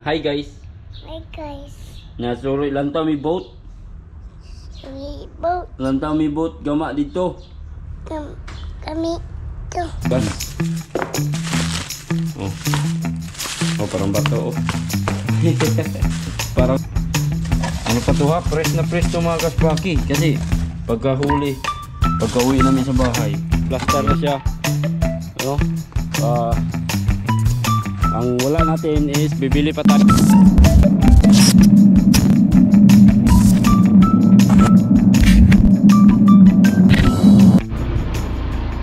Hi guys. Hi guys. Nasuro lantaw mi boat. Kami boat. Lantaw mi boat gama dito. Kami to. Bas. Oh. Oh parang bato oh. Parang ano pa to ha? Press na press to mga kaspaki. Kasi pagkahuli, pagka-uwi namin sa bahay, plaster na siya. Ano? Ang wala natin is bibili pa tayo.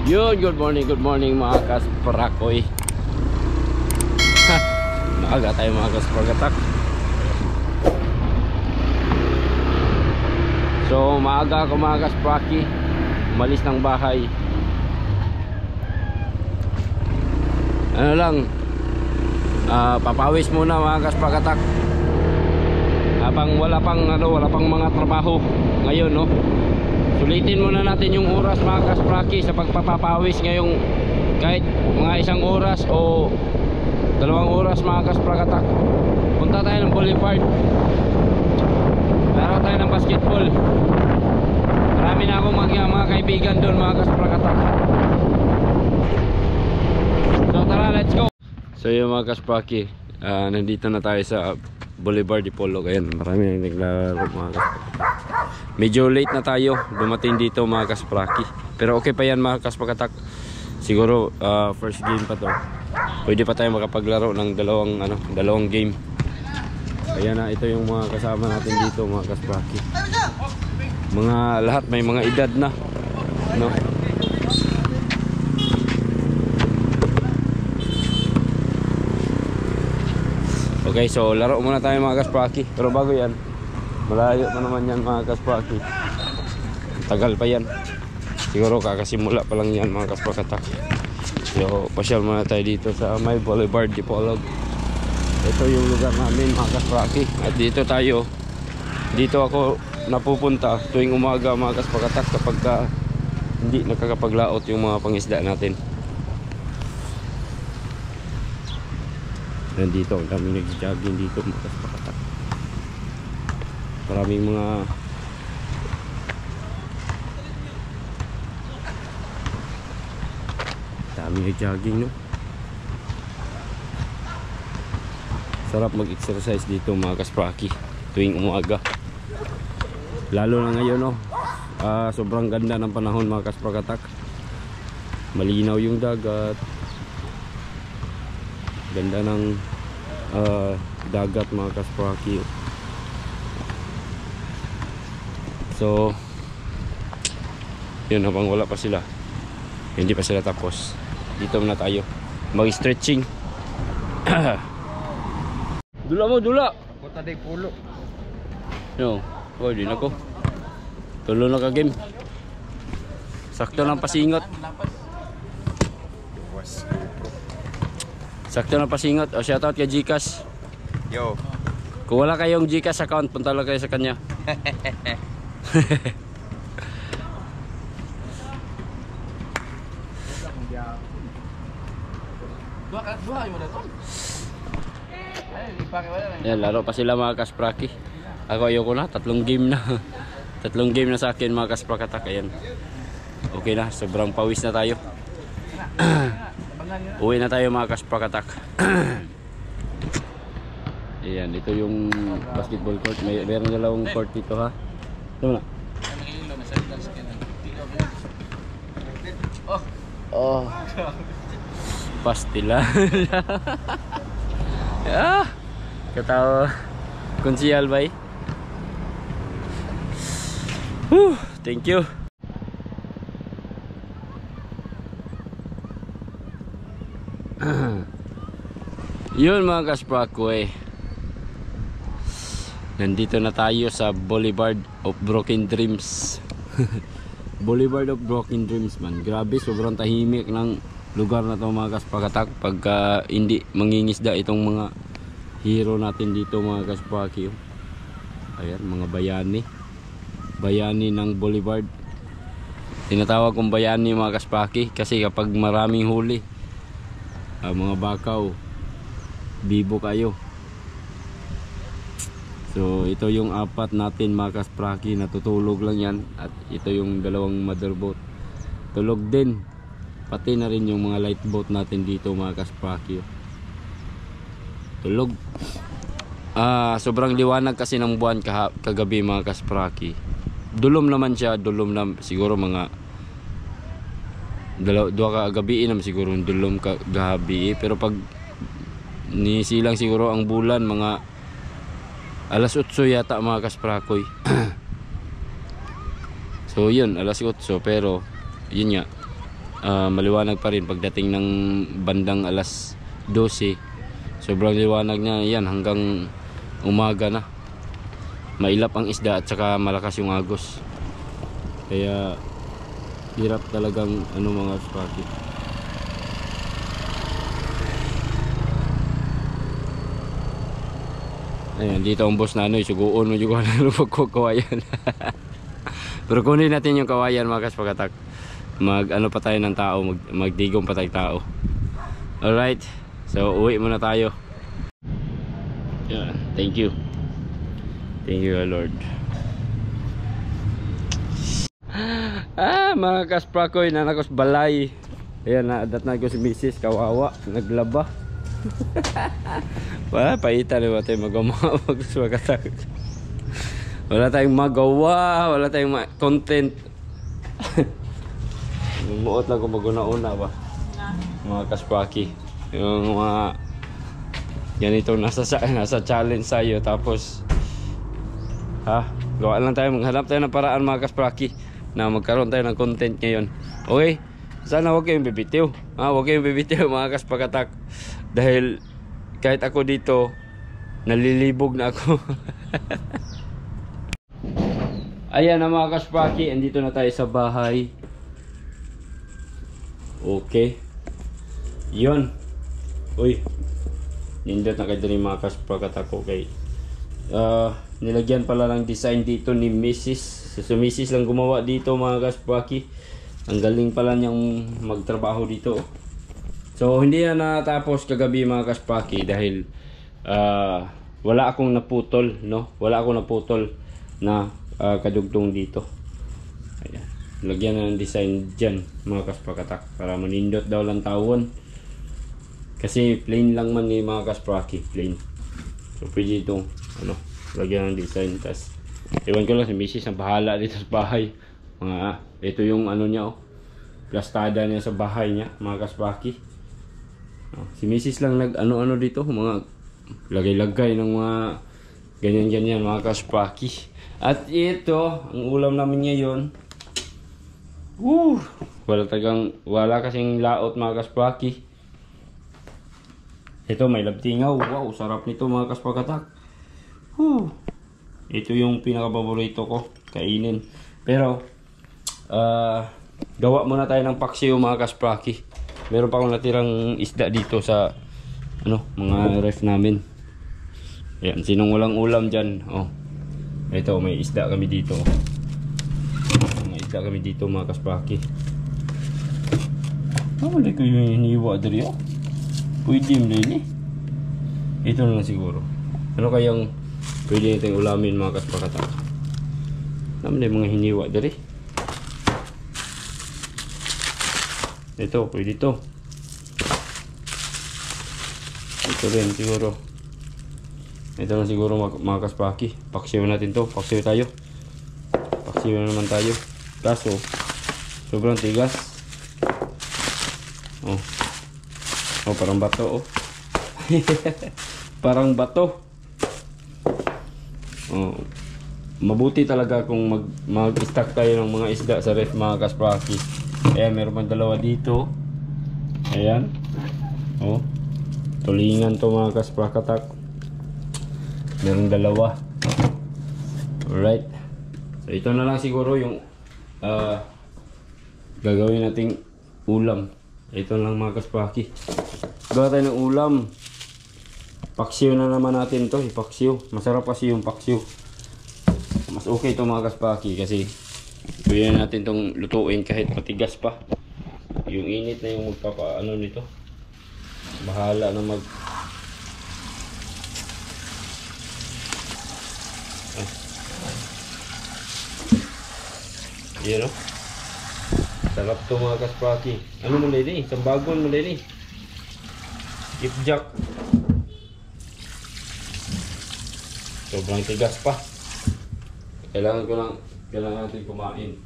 Yun, good morning mga kasparakoy. Maaga tayo mga kasparagatak. So maaga ako mga kasparaki, umalis ng bahay. Ano lang, papawis muna mga kasparagatak. Habang wala pang mga trabaho ngayon, no. Sulitin muna natin yung oras mga kasparaki sa pagpapawis ngayong kahit mga 1 oras o 2 oras mga kasparagatak. Punta tayo ng boulevard. Laro tayo ng basketball. Marami na akong mga kaibigan doon mga kasparagatak. So tara, let's go. So yung mga kasparaki, nandito na tayo sa Boulevard Dipolog. Ayan, marami nang naglaro mga kasparagatak. Medyo late na tayo dumating dito mga kasparaki, pero okay pa yan mga kasparagatak. Siguro first game pa to, pwede pa tayo makapaglaro ng dalawang game. Ayan na, ito yung mga kasama natin dito mga kasparaki. Mga lahat may mga edad na, no? Okay, so laro muna tayo mga kasparaki. Pero bago yan, malayo pa naman yan mga kasparaki. Tagal pa yan. Siguro kakasimula pa lang yan mga kasparagatak. So pasyal muna tayo dito sa may Boulevard Dipolog. Ito yung lugar namin mga kasparaki. At dito ako napupunta tuwing umaga mga kasparagatak kapag hindi nakakapaglaot yung mga pangisda natin. Nandito kami nag-jogging dito mga kasparagatak. Maraming mga dami nag-jogging, no? Sarap mag-exercise dito mga kasparaki tuwing umaga. Lalo na ngayon, no? Sobrang ganda ng panahon mga kasparagatak. Malinaw yung dagat. Ganda ng dagat mga kasparaki. So yun, habang wala pa sila, hindi pa sila tapos, dito muna tayo mag-stretching. Dula mo, dula. Kota day pulo. No, oh, di na ko. Tulo na ka game. Sakto ng pasingot. Sakto ng pasingot. O, shoutout kay Gcash. Yo. Kung wala kayong Gcash account, punta lang kayo sa kanya. Yan, laro pa sila mga kasparaki. Ako ayoko na, 3 game na. 3 game na sa akin mga kasparagatak. Ayan, okay na, sobrang pawis na tayo. Uwi na tayo mga kasparagatak. Ayan, ito yung basketball court. Meron dalawang court dito ha. Ito na. Oh, pastila. Ah, katawa konsihal bay. Thank you. Yun mga kasparaki, nandito na tayo sa Boulevard of Broken Dreams. Boulevard of Broken Dreams man. Grabe, sobrang tahimik ng lugar na to mga kasparagatak pagka hindi mangingisda itong mga hero natin dito mga kasparaki. Ayan, mga bayani ng Boulevard. Tinatawag kong bayani mga kasparaki kasi kapag maraming huli, mga bakaw, bibo kayo. So ito yung apat natin mga kaspraki, natutulog lang yan. At ito yung dalawang mother boat, tulog din. Pati na rin yung mga light boat natin dito mga kaspraki, tulog. Sobrang liwanag kasi ng buwan kagabi mga kaspraki. Dulom naman siya, dulom na siguro mga dua ka gabi naman siguro dulom ka gabi. Pero pag nisilang siguro ang bulan mga alas 8 yata mga kasprakoy. So yun, alas 8, pero yun nga, maliwanag pa rin pagdating ng bandang alas 12. Sobrang liwanag niya yan hanggang umaga na. Mailap ang isda at saka malakas yung agos. Kaya hirap talagang mga kaspraki. Ayan, dito ang boss na suguon mo juga na pagkukawayan. Pero kunin natin yung kawayan mga kaspakatak. Pa tayo ng tao, magdigong pa tayo tao. Alright, so uwi muna tayo. Yeah, thank you Lord. Mga kasprakoy, nanakos balay. Ayan, naadat na ko si Mrs. Kawawa, naglaba. Wala paita na ba tayo magawa. Wala tayong magawa, wala tayong content. Muot lang kung maguna-una ba mga kaspraki. Yung mga ganito nasa challenge sa'yo. Tapos gawa lang tayo, maghanap tayo ng paraan mga kaspraki na magkaroon tayo ng content ngayon. Okay, sana huwag kayong bibitiw. Huwag kayong bibitiw mga kaspakatak. Dahil kahit ako dito, nalilibog na ako. Ayan na mga kaspraki, andito na tayo sa bahay. Okay, yun. Uy, nindot na kayo din mga kaspakatak. Okay, nilagyan pala ng design dito ni Mrs. So Mrs. lang gumawa dito mga kaspraki. Ang galing pala niyang magtrabaho dito. So hindi na natapos kagabi mga kaspraki dahil wala akong naputol, no? Wala akong naputol na kadugtong dito. Ayan. Lagyan na ng design dyan mga kaspakatak para manindot daw lang tawon. Kasi plain lang man ni mga kaspraki, plain. So pwede itong lagyan ng design. Tas iwan ko lang si Mrs. ang bahala dito sa bahay. Ito yung niya, plastada niya sa bahay niya mga kaspraki. Si Mrs. lang nag dito, mga lagay-lagay ng mga ganyan-ganyan mga kaspraki. At ito ang ulam namin ngayon. Wala kasing laot mga kaspraki. Ito may labtingaw. Wow, sarap nito mga kaspakatak. Ito yung pinaka-paborito ko kainin. Pero gawa muna tayo ng paksiw mga kaspraki. Meron pa akong natirang isda dito sa mga ref namin. Ayan, sinong walang ulam dyan. Ito, may isda kami dito. May isda kami dito mga kaspraki. Wala ko yung hiniwa dito. Pwede mo din Ito na lang siguro. Ano kayang pwede natin ulamin mga kaspakatak? Naman yung mga hiniwa dito. Ito, pwede ito. Ito rin siguro. Ito na siguro mga kaspaki. Paksiw natin to. Paksiw tayo. Paksiw na naman tayo. Kaso sobrang tigas. Parang bato Parang bato. Mabuti talaga kung mag-stack tayo ng mga isda sa ref mga kaspaki. Ayan, meron pang dalawa dito. Ayan. Tulingan to mga kaspakatak. Meron dalawa. Alright. So ito na lang siguro yung gagawin nating ulam. Ito lang mga kaspaki. Gawa tayo ng ulam. Paksiw na naman natin to. Paksiw. Masarap kasi yung paksiw. Mas okay to mga kaspaki kasi pwede natin itong lutuin kahit matigas pa. Yung init na yung magpapaano nito. Bahala na Yan o. Sarap to mga kaspraki. Ano mo lady? Sambagon mo lady. Skipjack. Sobrang tigas pa. Kailangan natin kumain.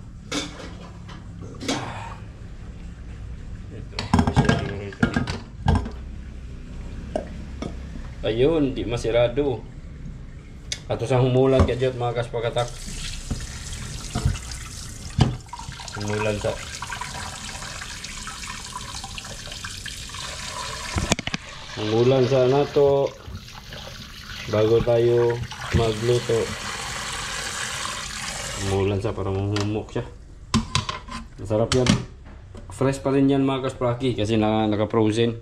Ito. Ayun, di masirado. Ato sa humulan kadyot mga kaspakatak. Humulan sa nato bago tayo magluto. Humulan sa para mahumok siya. Masarap yan. Fresh pa rin yan mga kaspraki kasi naka-frozen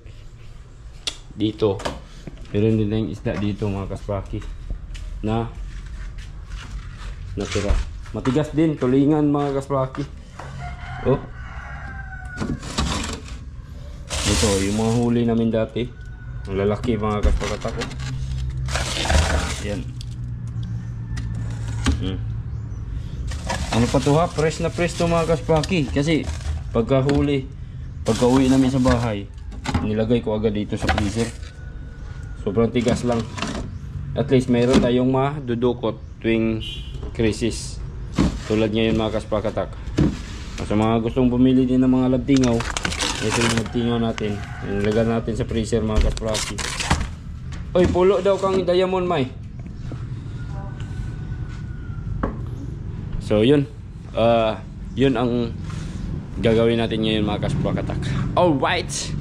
dito. Meron din tayong isda dito mga kaspraki na natira. Matigas din, tulingan mga kaspraki. Oh. Ito, yung mga huli namin dati. Ang lalaki mga kasprakatak. Oh. Yan. Ano pa to ha? Fresh na fresh to mga kaspraki. Kasi pagka-uwi namin sa bahay, nilagay ko agad dito sa freezer. Sobrang tigas lang. At least mayroon tayong madudukot tuwing krisis. Tulad ngayon mga kasprakatak. Sa mga gustong bumili din ng mga labdingaw, ito yung labdingaw natin. Nilagay natin sa freezer mga kaspraki. Oy, pulo daw kang diamond may. So yun. Yun ang gagawin natin ngayon mga kasprakatak. Alright.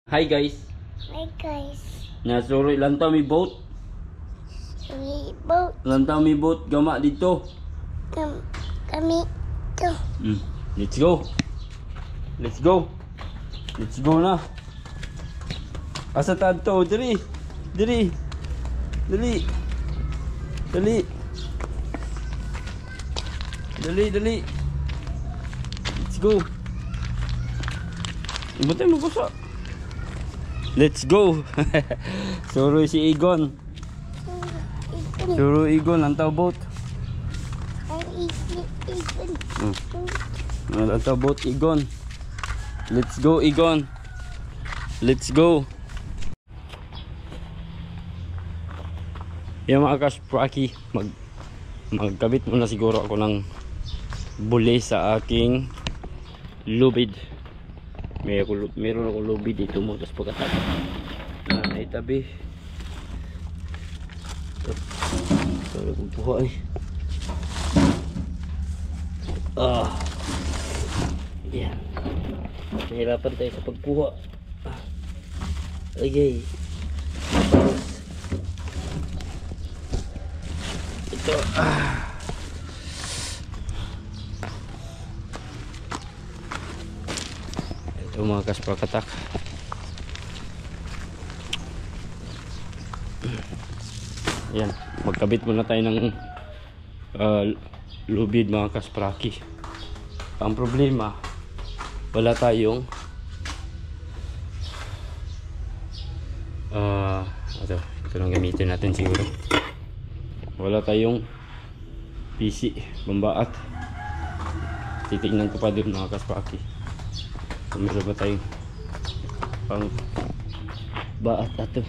Hi guys. Hi guys. Nasuri lantaw mi boat. We boat. Lantaw mi boat gama dito. Kami to. Let's go. Let's go. Let's go na. Asa tanto? Dali. Dali. Dali. Dali. Dali, dali. Let's go. Butay mo gusto. Let's go. Suro si Igon. Suro Igon lantaw boat. Lantaw boat Igon. Let's go Igon. Let's go. Yung mga kaspraki, magkabit muna siguro ako ng buli sa aking lubid. Meron akong lubid dito mo. Tapos pagkatapos itabi. Sorry kung puha eh. Yan. Nahirapan tayo sa pagpuha. Okay. Ito. Ito mga kasprakatak. Yan. Magkabit muna tayo ng lubid mga kaspraki. Ang problema, wala tayong ito lang gamitin natin siguro. Wala tayong PC, pambaat. Titignan ko pa din mga kaspraki. Meron ba tayong pang baat ato?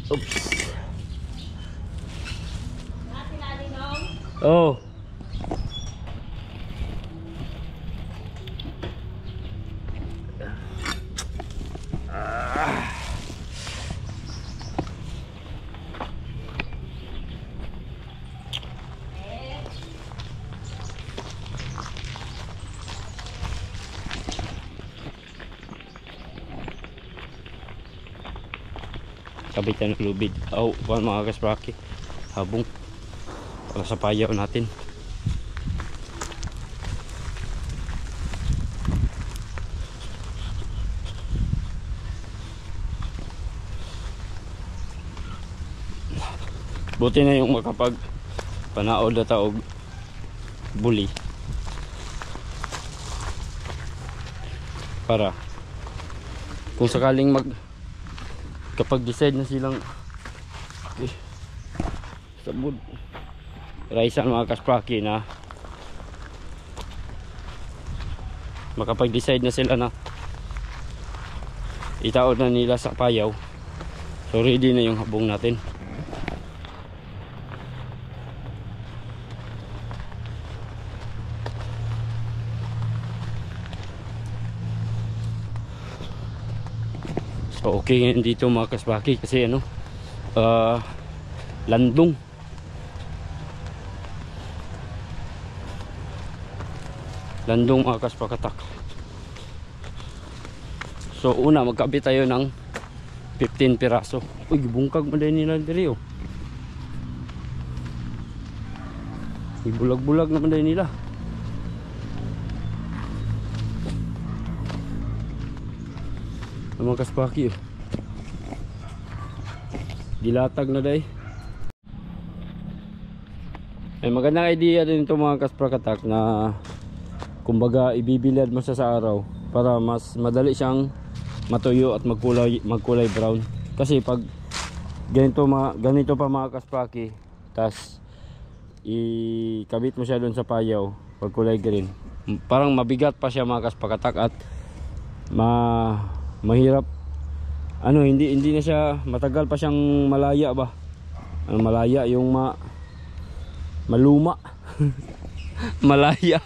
Oops. Oh. Kabitan ng lubid. Mga kaspraki, habong para sa payaw natin. Buti na yung makapag panaod na taog buli para kung sakaling kapag decide na silang sabod. Raisan mga kaspraki na makapag-decide na sila na itaod na nila sa payaw. So ready na yung habong natin. So okay ngayon dito mga kasbaki kasi ano, landong. Landong mga kasbakatak. So una magkabit tayo ng 15 piraso. Uy, bungkag mo din nila diri oh. Ibulag-bulag naman din nila. Mga kaspaki oh. Dilatag na day. Ay magandang idea din ito mga kaspakatak na kumbaga ibibilad mo sa araw para mas madali siyang matuyo at magkulay brown. Kasi pag ganito pa mga kaspaki, tas ikabit mo siya doon sa payaw pag kulay green, parang mabigat pa siya mga kaspakatak at mahirap ano, hindi na siya matagal pa siyang malaya ba, ano, malaya yung maluma malaya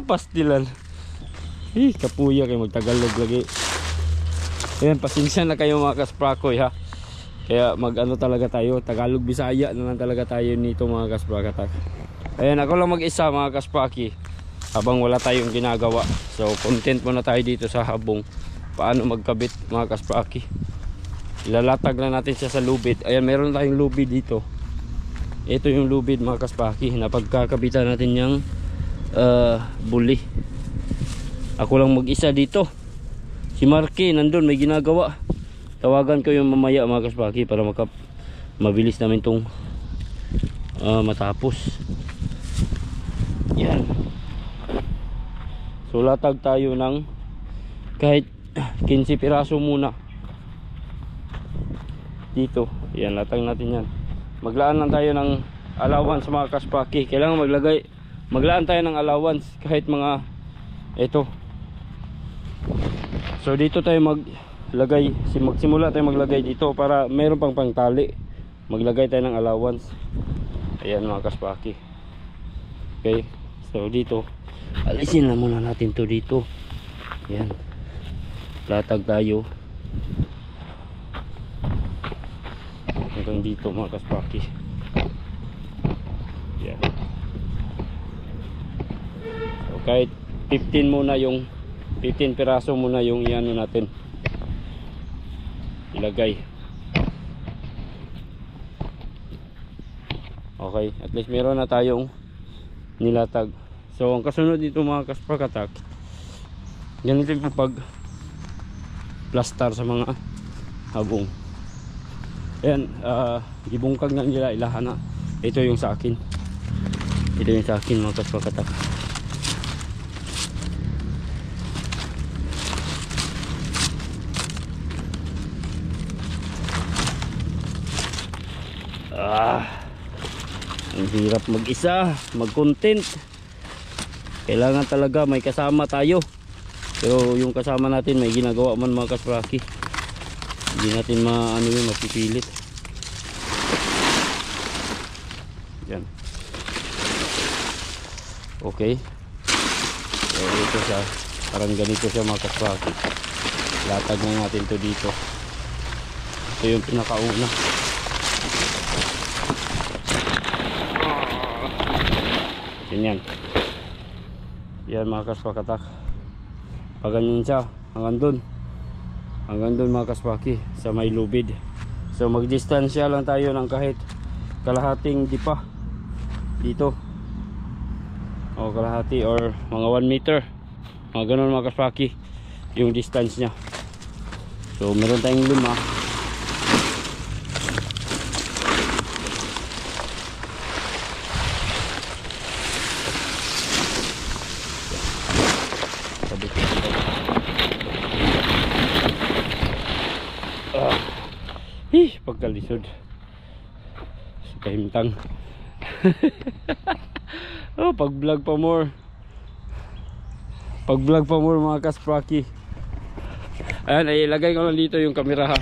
pastilan kapuya kayo magtagalog lagi. Ayan, pasensya na kayo mga kasprakoy ha, kaya ano talaga tayo, Tagalog Bisaya na lang talaga tayo nito mga kasprakatak. Ayan, ako lang mag-isa mga kaspraki habang wala tayong ginagawa. So content muna tayo dito sa habong paano magkabit mga kaspraki. Ilalatag na natin siya sa lubid. Ayan, meron tayong lubid dito. Ito yung lubid mga kaspraki na pagkakabitan natin yung buli. Ako lang mag-isa dito. Si Marky nandun may ginagawa. Tawagan ko yung mamaya mga kaspraki para mabilis namin tong matapos. Yan. So latag tayo ng kahit 15 piraso muna dito. Yan, latag natin yan. Maglaan lang tayo ng allowance mga kaspaki. Kailangan maglaan tayo ng allowance kahit mga ito. So dito tayo magsimula tayo maglagay dito para meron pang pangtali. Maglagay tayo ng allowance. Ayan mga kaspaki. Okay, so dito alisin na muna natin to dito. Yan, latag tayo hanggang dito mga kaspaki. Yan, so kahit 15 muna yung 15 piraso muna yung iano natin ilagay. Okay, at least meron na tayong nilatag. So ang kasunod dito mga kaspakatak, ganito yung pag plaster sa mga habong. Ayan, ibungkag na nila, ilahan na. Ito yung sa akin. Ito yung sa akin mga kaspakatak. Ang hirap mag-isa, mag-content. Kailangan talaga may kasama tayo. Pero yung kasama natin may ginagawa man mga kaspraki. Hindi natin mapipilit. Yan. Okay. So ito siya, parang ganito siya mga kaspraki. Latag na natin to dito. Ito yung pinakauna. Ganyan. Yan mga kaspakatak. Pag ganyan siya, hanggang dun mga kaspaki sa may lubid. So magdistansya lang tayo ng kahit kalahating dipa dito, o kalahati or mga 1 meter, mga ganun mga kaspaki yung distance nya. So meron tayong 5. Pagkalisod. sa kahimtang. Oh, pag vlog pa more. Pag vlog pa more mga kaspraki. Ayan, ay ilagay ko lang dito yung camera ha.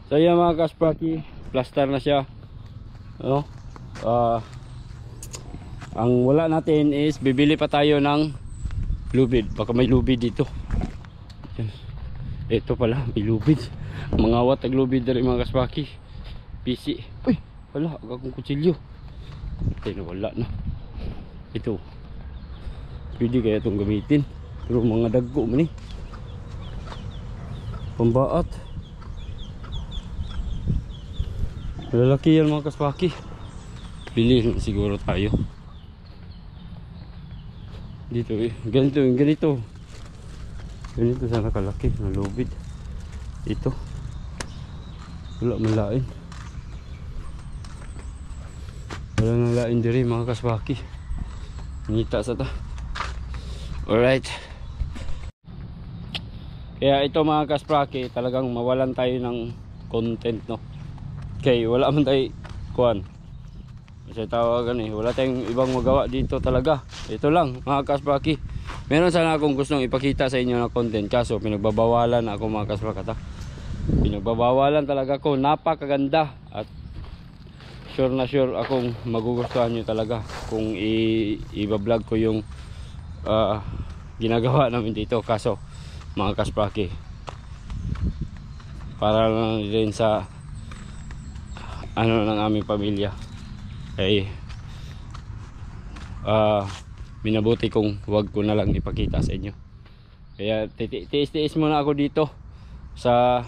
So yan mga kaspraki, plaster na siya. Ano? Ang wala natin is bibili pa tayo ng lubid. Baka may lubid dito. Yan. Ito pala, may lubid. Mga watag lubid dari mga kaspraki. PC. Uy, wala, akong kutsilyo. Ito na wala na. Ito. Pwede kaya itong gamitin. Pero mga dagko man eh. Pambaat. Lalaki yan mga kaspraki. Bili siguro tayo. Dito eh. Ganito, ganito. Ganito sana kalaki na lubid. Ito. Wala malain. Wala nang lain diri mga kaspraki. Ngita sa ta. Alright. Kaya ito mga kaspraki, talagang mawalan tayo ng content, no? Okay, wala man tayo kuan. Kasi tawagan eh, wala tayong ibang magawa dito talaga. Ito lang mga kaspraki. Meron sana akong gustong ipakita sa inyo na content, kaso pinagbabawalan ako mga kaspraki. Pinagbabawalan talaga ko. Napakaganda at sure na sure akong magugustuhan nyo talaga kung i-vlog ko yung ginagawa namin dito. Kaso mga kaspraki, para lang din sa ano ng aming pamilya ay minabuti kong wag ko na lang ipakita sa inyo. Kaya tiis-tiis muna ako dito sa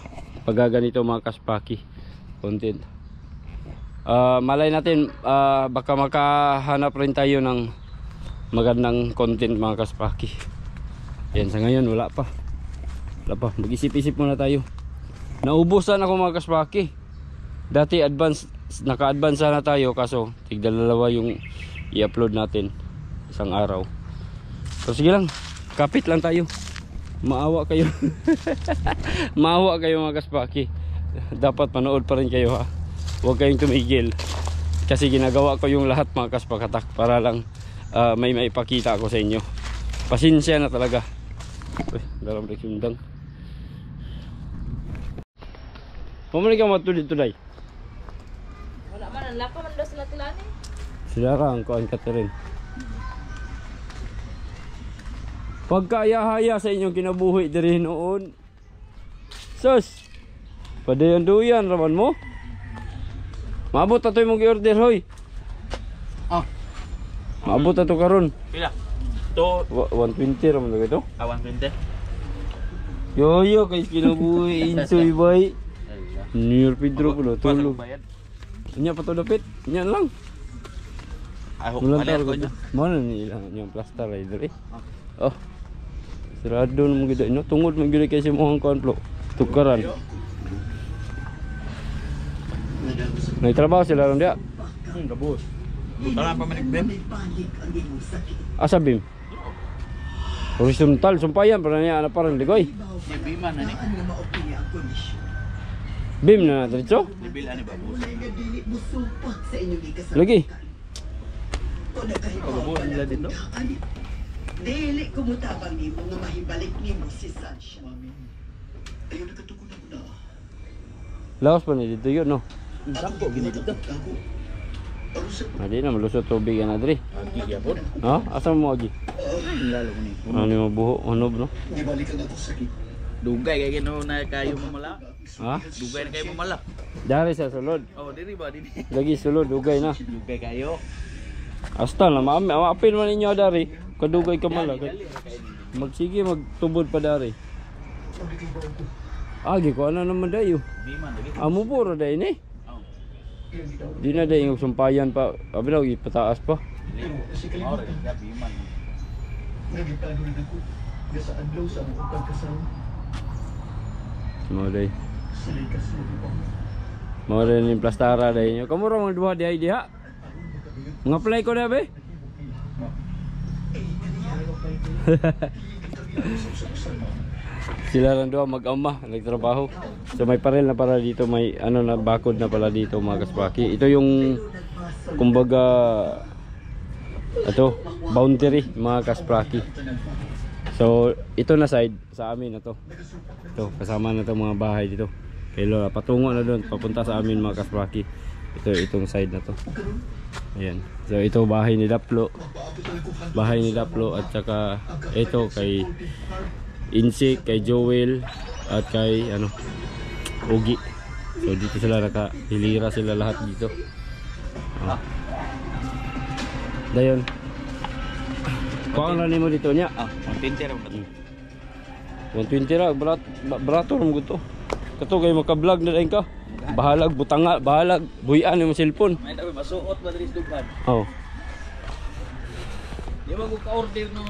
paggaganito mga kaspraki content. Malay natin baka makahanap rin tayo ng magandang content mga kaspraki. Yan, sa ngayon wala pa. Mag-isip-isip muna tayo. Naubusan ako mga kaspraki. Dati naka-advance na tayo, kaso tigdalawa yung i-upload natin isang araw. So sige lang, kapit lang tayo. Maawa kayo. Maawa kayo mga kaspraki. Dapat manood pa rin kayo ha. Huwag kayong tumigil. Kasi ginagawa ko yung lahat mga kaspakatak para lang may maipakita ako sa inyo. Pasensya na talaga. Uy, dalam break yung dang. Pumuli ka matulid-tulay. Wala man, ang lako man daw sila tilani. Sila ang kuhan Catherine. Pagkaya-haya sa inyong kinabuhi diri noon. Sus! Padayan-duyan raman mo. Maabot na ito yung mag-i-order hoy. Oh. Maabot na ito karon. Pila? To 120 raman na ito. 120. Yo kay kinabuhi insoy bay. New Year Pedro ko tulog. Nya pa to dapit. Nya lang. Ako Mulan paler ko ko niya. Mana ni ilang yung plaster rider eh. Oh. Sarado na mo gid no tungod mo gid kay si mohang konplo. Tukaran. May trabaho sila ron dia. Gabos. Tara pa manik bem. Asa bim? Horizontal sumpayan para niya ana parang ligoy. Ni Biman na ni. Bim na diretso. Libil ani babos. Lagi. Gabos nila dito. Dili ko mo tabang ni mo nga mahibalik ni mo si Sunshine. Mami, ayaw nagkatukunan ko na. Laos pa ni dito yun, no? Sampo, gini dito. Ako, ano sa Hindi na, malusot tubig yan, Adri. Agi gyapon. Ha? Asa mo, Agi? Lalo ko ni. Ano yung buho? Hunob, no? gibalikan ako sakit. Dugay kay gino na kayo mamala. Ha? Dugay na kayo mamala. Dari sa sulod. Oh, diri ba dini? Lagi sulod, dugay na. Dugay kayo. Asta na, maapin man ninyo, Dari. Kadugay ka malag. Magsige, magtubod pa, Dari. Agi ko, ano naman dayo? Di man lagi. Amo puro dayo ni. Oh. Di na dayo yung sumpayan pa. Abi na, ipataas pa. Oh, gabi man. Nagitano rin ako. Gasa adlaw sa akong pagkasama. Mga dayo. Sa likas mo di ba? Mga dayo yung plastara dayo nyo. Kamu ramang duha diha diha. Mga play ko na, be? Sila lang doon mag-ama, nagtrabaho. So may parel na para dito, may ano na bakod na pala dito mga kaspaki. Ito yung kumbaga ito, boundary mga kaspaki. So ito na side sa amin na to. Ito, kasama na to mga bahay dito. Kay Lola, patungo na doon, papunta sa amin mga kaspaki. Ito, itong side na to. Ayan. So ito bahay ni Daplo. Bahay ni Daplo at saka ito kay Insik, kay Joel at kay ano Ugi. So dito sila hilira sila lahat dito. Dayon. Kuha na nimo dito niya. Ah, 120 ra ba? 120 ra barato ram gud to. Kato kay maka-vlog na dayon ka. Bahalag butanga, bahalag buyan yung cellphone. May tabi masuot ba diri sa dughan? Oh. Di ba ko ka-order no